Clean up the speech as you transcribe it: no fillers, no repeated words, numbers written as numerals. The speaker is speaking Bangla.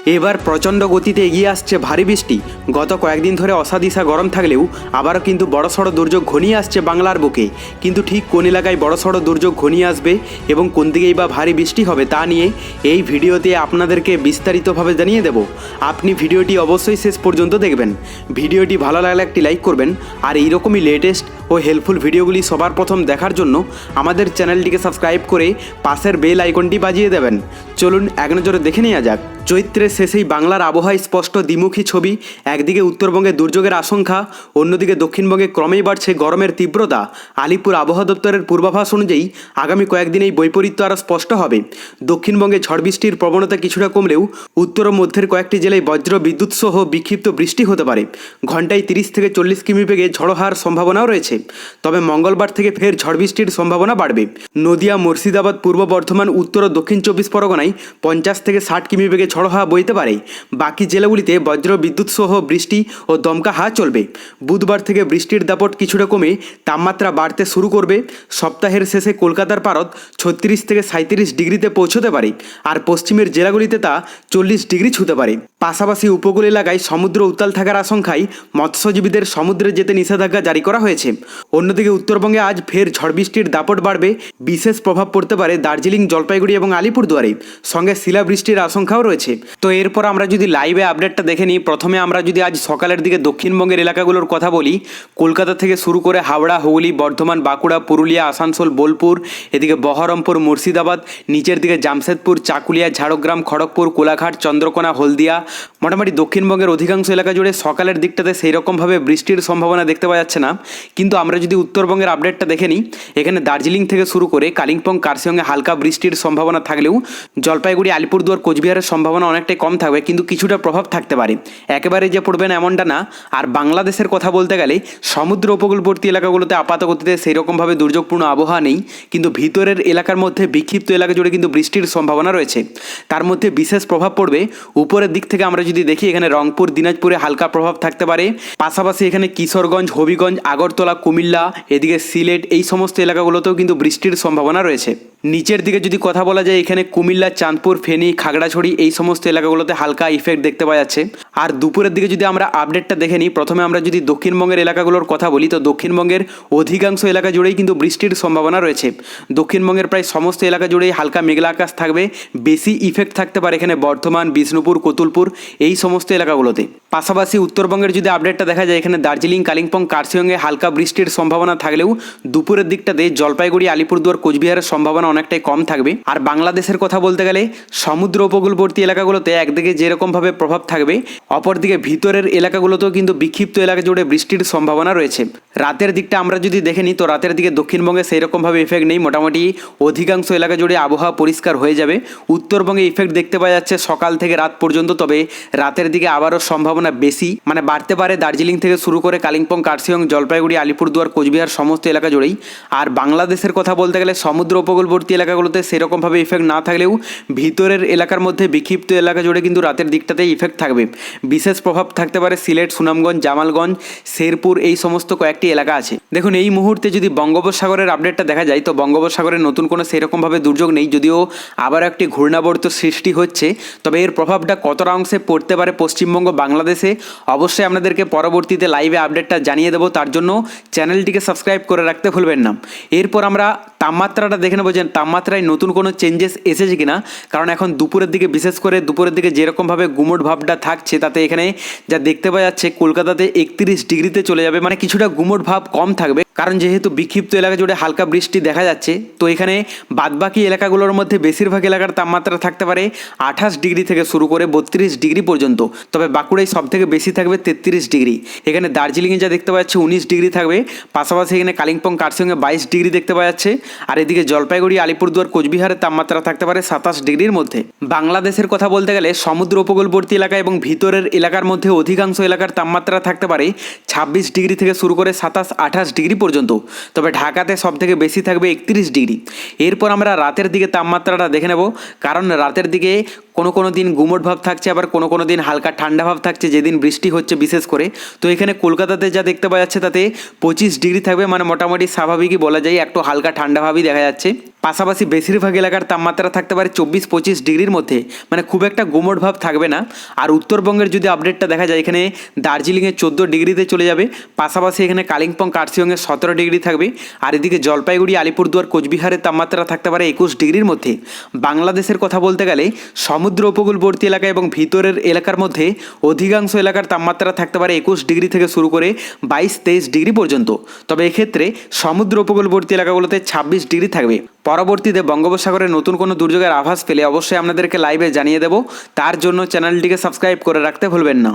এবার প্রচণ্ড গতিতে এগিয়ে আসছে ভারী বৃষ্টি। গত কয়েকদিন ধরে অসাদিশা গরম থাকলেও আবারও কিন্তু বড়সড় দুর্যোগ ঘনিয়ে আসছে বাংলার বুকে। কিন্তু ঠিক কোন এলাকায় বড়সড় দুর্যোগ ঘনিয়ে আসবে এবং কোন দিকেই বা ভারী বৃষ্টি হবে তা নিয়ে এই ভিডিওতে আপনাদেরকে বিস্তারিতভাবে জানিয়ে দেব। আপনি ভিডিওটি অবশ্যই শেষ পর্যন্ত দেখবেন। ভিডিওটি ভালো লাগলে একটি লাইক করবেন, আর এইরকমই লেটেস্ট ও হেল্পফুল ভিডিওগুলি সবার প্রথম দেখার জন্য আমাদের চ্যানেলটিকে সাবস্ক্রাইব করে পাশের বেল আইকনটি বাজিয়ে দেবেন। চলুন এক নজরে দেখে নেওয়া যাক। চৈত্রের শেষেই বাংলার আবহাওয়ায় স্পষ্ট দ্বিমুখী ছবি। একদিকে উত্তরবঙ্গে দুর্যোগের আশঙ্কা, অন্যদিকে দক্ষিণবঙ্গে ক্রমেই বাড়ছে গরমের তীব্রতা। আলিপুর আবহাওয়া দপ্তরের পূর্বাভাস অনুযায়ী আগামী কয়েকদিন এই বৈপরীত্য আরও স্পষ্ট হবে। দক্ষিণবঙ্গে ঝড় বৃষ্টির প্রবণতা কিছুটা কমলেও উত্তর ও মধ্যের কয়েকটি জেলায় বজ্র বিদ্যুৎ সহ বিক্ষিপ্ত বৃষ্টি হতে পারে। ঘন্টায় 30 থেকে 40 কিমি বেগে ঝড়ো হওয়ার সম্ভাবনাও রয়েছে। তবে মঙ্গলবার থেকে ফের ঝড় বৃষ্টির সম্ভাবনা বাড়বে। নদিয়া, মুর্শিদাবাদ, পূর্ব বর্ধমান, উত্তর ও দক্ষিণ 24 পরগনায় 50 থেকে 60 কিমি বেগে ঝড়ো হাওয়া বইতে পারে। বাকি জেলাগুলিতে বজ্র বিদ্যুৎ সহ বৃষ্টি ও দমকা হাওয়া চলবে। বুধবার থেকে বৃষ্টির দাপট কিছুটা কমে তাপমাত্রা বাড়তে শুরু করবে। সপ্তাহের শেষে কলকাতার পারদ 36 থেকে 37 ডিগ্রিতে পৌঁছতে পারে, আর পশ্চিমের জেলাগুলিতে তা 40 ডিগ্রি ছুঁতে পারে। পাশাপাশি উপকূল এলাকায় সমুদ্র উত্তাল থাকার আশঙ্কায় মৎস্যজীবীদের সমুদ্রে যেতে নিষেধাজ্ঞা জারি করা হয়েছে। অন্যদিকে উত্তরবঙ্গে আজ ফের ঝড় বৃষ্টির দাপট বাড়বে। বিশেষ প্রভাব পড়তে পারে দার্জিলিং, জলপাইগুড়ি এবং আলিপুরদুয়ারে। সঙ্গে শিলাবৃষ্টির আশঙ্কাও রয়েছে। তো এরপর আমরা যদি লাইভে আপডেটটা দেখে নিই, প্রথমে আমরা যদি আজ সকালের দিকে দক্ষিণবঙ্গের এলাকাগুলোর কথা বলি, কলকাতা থেকে শুরু করে হাওড়া, হুগলি, বর্ধমান, বাঁকুড়া, পুরুলিয়া, আসানসোল, বোলপুর, এদিকে বহরমপুর, মুর্শিদাবাদ, নিচের দিকে জামশেদপুর, চাকুলিয়া, ঝাড়গ্রাম, খড়গপুর, কোলাঘাট, চন্দ্রকোনা, হলদিয়া, মোটামুটি দক্ষিণবঙ্গের অধিকাংশ এলাকা জুড়ে সকালের দিকটাতে সেই রকমভাবে বৃষ্টির সম্ভাবনা দেখতে পাওয়া যাচ্ছে না। কিন্তু আমরা যদি উত্তরবঙ্গের আপডেটটা দেখে নিই, এখানে দার্জিলিং থেকে শুরু করে কালিম্পং, কার্শিয়ংয়ে হালকা বৃষ্টির সম্ভাবনা থাকলেও জলপাইগুড়ি, আলিপুরদুয়ার, কোচবিহারের সম্ভাবনা অনেকটাই কম থাকবে, কিন্তু কিছুটা প্রভাব থাকতে পারে। একেবারে যে পড়বে না এমনটা না। আর বাংলাদেশের কথা বলতে গেলে সমুদ্র উপকূলবর্তী এলাকাগুলোতে আপাতগতিতে সেই রকমভাবে দুর্যোগপূর্ণ আবহাওয়া নেই, কিন্তু ভিতরের এলাকার মধ্যে বিক্ষিপ্ত এলাকা জুড়ে কিন্তু বৃষ্টির সম্ভাবনা রয়েছে। তার মধ্যে বিশেষ প্রভাব পড়বে উপরের দিক থেকে আমরা যদি দেখি, এখানে রংপুর, দিনাজপুরে হালকা প্রভাব থাকতে পারে। পাশাপাশি এখানে কিশোরগঞ্জ, হবিগঞ্জ, আগরতলা, কুমিল্লা, এদিকে সিলেট, এই সমস্ত এলাকাগুলোতেও কিন্তু বৃষ্টির সম্ভাবনা রয়েছে। নিচের দিকে যদি কথা বলা যায়, এখানে কুমিল্লা, চাঁদপুর, ফেনী, খাগড়াছড়ি, এই সমস্ত এলাকাগুলোতে হালকা ইফেক্ট দেখতে পাওয়া যাচ্ছে। আর দুপুরের দিকে যদি আমরা আপডেটটা দেখে নিই, প্রথমে আমরা যদি দক্ষিণবঙ্গের এলাকাগুলোর কথা বলি, তো দক্ষিণবঙ্গের অধিকাংশ এলাকা জুড়েই কিন্তু বৃষ্টির সম্ভাবনা রয়েছে। দক্ষিণবঙ্গের প্রায় সমস্ত এলাকা জুড়েই হালকা মেঘলা আকাশ থাকবে। বেশি ইফেক্ট থাকতে পারে এখানে বর্ধমান, বিষ্ণুপুর, কতুলপুর, এই সমস্ত এলাকাগুলোতে। পাশাপাশি উত্তরবঙ্গের যদি আপডেটটা দেখা যায়, এখানে দার্জিলিং, কালিম্পং, কার্শিয়ংয়ে হালকা বৃষ্টির সম্ভাবনা থাকলেও দুপুরের দিকটাতে জলপাইগুড়ি, আলিপুরদুয়ার, কোচবিহারের সম্ভাবনা অনেকটাই কম থাকবে। আর বাংলাদেশের কথা বলতে গেলে সমুদ্র উপকূলবর্তী এলাকাগুলোতে একদিকে যেরকমভাবে প্রভাব থাকবে, অপরদিকে ভিতরের এলাকাগুলোতেও কিন্তু বিক্ষিপ্ত এলাকা জুড়ে বৃষ্টির সম্ভাবনা রয়েছে। রাতের দিকটা আমরা যদি দেখে নিই, তো রাতের দিকে দক্ষিণবঙ্গে সেই রকমভাবে ইফেক্ট নেই। মোটামুটি অধিকাংশ এলাকা জুড়ে আবহাওয়া পরিষ্কার হয়ে যাবে। উত্তরবঙ্গে ইফেক্ট দেখতে পাওয়া যাচ্ছে সকাল থেকে রাত পর্যন্ত, তবে রাতের দিকে আবারও সম্ভাবনা বেশি, মানে বাড়তে পারে দার্জিলিং থেকে শুরু করে কালিম্পং, কার্শিয়ং, জলপাইগুড়ি, আলিপুরদুয়ার, কোচবিহার সমস্ত এলাকা জুড়েই। আর বাংলাদেশের কথা বলতে গেলে সমুদ্র উপকূলবর্তী এলাকাগুলোতে সেরকমভাবে ইফেক্ট না থাকলেও ভিতরের এলাকার মধ্যে বিক্ষিপ্ত এলাকা জুড়ে কিন্তু রাতের দিকটাতেই ইফেক্ট থাকবে। বিশেষ প্রভাব থাকতে পারে সিলেট, সুনামগঞ্জ, জামালগঞ্জ, শেরপুর, এই সমস্ত কয়েকটি এলাকা আছে। দেখুন, এই মুহূর্তে যদি বঙ্গোপসাগরের আপডেটটা দেখা যায়, তো বঙ্গোপসাগরে নতুন কোনো সেরকমভাবে দুর্যোগ নেই, যদিও আবার একটি ঘূর্ণাবর্ত সৃষ্টি হচ্ছে। তবে এর প্রভাবটা কতটা অংশে পড়তে পারে পশ্চিমবঙ্গ, বাংলাদেশে, অবশ্যই আপনাদেরকে পরবর্তীতে লাইভে আপডেটটা জানিয়ে দেবো। তার জন্য চ্যানেলটিকে সাবস্ক্রাইব করে রাখতে ভুলবেন না। এরপর আমরা তাপমাত্রাটা দেখে নেবো যে তাপমাত্রায় নতুন কোনো চেঞ্জেস এসেছে কিনা। কারণ এখন দুপুরের দিকে, বিশেষ করে দুপুরের দিকে যেরকমভাবে গুমোট ভাবটা থাকছে, তাতে এখানে যা দেখতে পাওয়া যাচ্ছে কলকাতাতে 31 ডিগ্রিতে চলে যাবে, মানে কিছুটা গুমোট ভাব কম থাকবে। কারণ যেহেতু বিক্ষিপ্ত এলাকা জুড়ে হালকা বৃষ্টি দেখা যাচ্ছে, তো এখানে বাদবাকি এলাকাগুলোর মধ্যে বেশিরভাগ এলাকার তাপমাত্রা থাকতে পারে 28 ডিগ্রি থেকে শুরু করে 32 ডিগ্রি পর্যন্ত। তবে বাঁকুড়ায় সব থেকে বেশি থাকবে 33 ডিগ্রি। এখানে দার্জিলিংয়ে যা দেখতে পাওয়া যাচ্ছে 19 ডিগ্রি থাকবে। পাশাপাশি এখানে কালিম্পং, কার্শিয়ংয়ে 22 ডিগ্রি দেখতে পাওয়া যাচ্ছে। আর এদিকে জলপাইগুড়ি, আলিপুরদুয়ার, কোচবিহারের তাপমাত্রা থাকতে পারে 27 ডিগ্রির মধ্যে। বাংলাদেশের কথা বলতে গেলে সমুদ্র উপকূলবর্তী এলাকা এবং ভিতরের এলাকার মধ্যে অধিকাংশ এলাকার তাপমাত্রা থাকতে পারে 26 ডিগ্রি থেকে শুরু করে 27-28 ডিগ্রি পর্যন্ত। তবে ঢাকাতে সব থেকে বেশি থাকবে 31 ডিগ্রি। এরপর আমরা রাতের দিকে তাপমাত্রাটা দেখে নেব, কারণ রাতের দিকে কোনো দিন গুমোট ভাব থাকছে, আবার কোনো দিন হালকা ঠান্ডা ভাব থাকছে, যেদিন বৃষ্টি হচ্ছে বিশেষ করে। তো এখানে কলকাতাতে যা দেখতে পাওয়া যাচ্ছে তাতে 25 ডিগ্রি থাকবে, মানে মোটামুটি স্বাভাবিকই বলা যায়, একটু হালকা ঠান্ডা ভাবই দেখা যাচ্ছে। পাশাপাশি বেশিরভাগ এলাকার তাপমাত্রা থাকতে পারে 24-25 ডিগ্রির মধ্যে, মানে খুব একটা গুমোট ভাব থাকবে না। আর উত্তরবঙ্গের যদি আপডেটটা দেখা যায়, এখানে দার্জিলিংয়ে 14 ডিগ্রিতে চলে যাবে, পাশাপাশি এখানে কালিম্পং কার্শিয়ংয়ে 17 ডিগ্রি থাকবে। আর এদিকে জলপাইগুড়ি, আলিপুরদুয়ার, কোচবিহারের তাপমাত্রা থাকতে পারে 21 ডিগ্রির মধ্যে। বাংলাদেশের কথা বলতে গেলে সমুদ্র উপকূলবর্তী এলাকা এবং ভিতরের এলাকার মধ্যে অধিকাংশ এলাকার তাপমাত্রা থাকতে পারে 21 ডিগ্রি থেকে শুরু করে 22-23 ডিগ্রি পর্যন্ত। তবে এক্ষেত্রে সমুদ্র উপকূলবর্তী এলাকাগুলোতে 26 ডিগ্রি থাকবে। পরবর্তীতে বঙ্গোপসাগরে নতুন কোনো দুর্যোগের আভাস পেলে অবশ্যই আপনাদেরকে লাইভে জানিয়ে দেব। তার জন্য চ্যানেলটিকে সাবস্ক্রাইব করে রাখতে ভুলবেন না।